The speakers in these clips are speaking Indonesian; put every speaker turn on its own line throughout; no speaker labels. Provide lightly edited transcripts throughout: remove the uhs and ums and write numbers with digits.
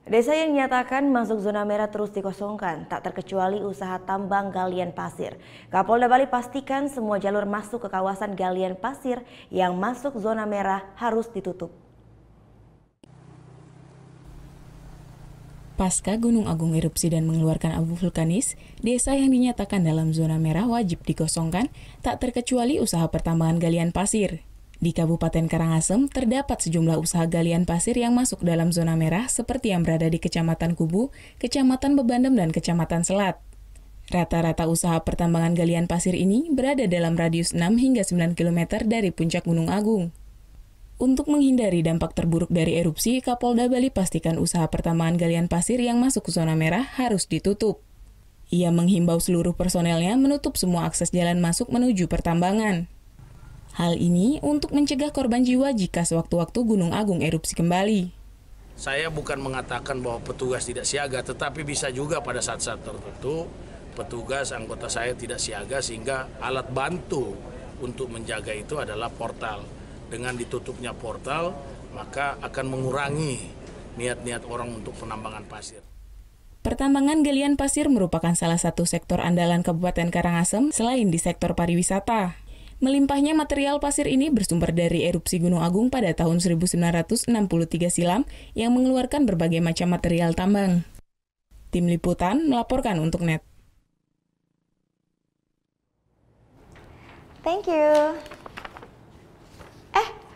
Desa yang dinyatakan masuk zona merah terus dikosongkan, tak terkecuali usaha tambang galian pasir. Kapolda Bali pastikan semua jalur masuk ke kawasan galian pasir yang masuk zona merah harus ditutup.
Pasca Gunung Agung erupsi dan mengeluarkan abu vulkanis, desa yang dinyatakan dalam zona merah wajib dikosongkan, tak terkecuali usaha pertambangan galian pasir. Di Kabupaten Karangasem, terdapat sejumlah usaha galian pasir yang masuk dalam zona merah seperti yang berada di Kecamatan Kubu, Kecamatan Bebandem, dan Kecamatan Selat. Rata-rata usaha pertambangan galian pasir ini berada dalam radius 6 hingga 9 km dari puncak Gunung Agung. Untuk menghindari dampak terburuk dari erupsi, Kapolda Bali pastikan usaha pertambangan galian pasir yang masuk ke zona merah harus ditutup. Ia menghimbau seluruh personelnya menutup semua akses jalan masuk menuju pertambangan. Hal ini untuk mencegah korban jiwa jika sewaktu-waktu Gunung Agung erupsi kembali.
Saya bukan mengatakan bahwa petugas tidak siaga, tetapi bisa juga pada saat-saat tertentu petugas anggota saya tidak siaga sehingga alat bantu untuk menjaga itu adalah portal. Dengan ditutupnya portal, maka akan mengurangi niat-niat orang untuk penambangan pasir.
Pertambangan galian pasir merupakan salah satu sektor andalan Kabupaten Karangasem selain di sektor pariwisata. Melimpahnya material pasir ini bersumber dari erupsi Gunung Agung pada tahun 1963 silam yang mengeluarkan berbagai macam material tambang. Tim Liputan melaporkan untuk NET.
Thank you.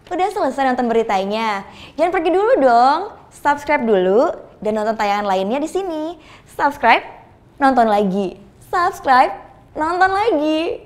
Udah selesai nonton beritanya? Jangan pergi dulu dong. Subscribe dulu dan nonton tayangan lainnya di sini. Subscribe, nonton lagi. Subscribe, nonton lagi.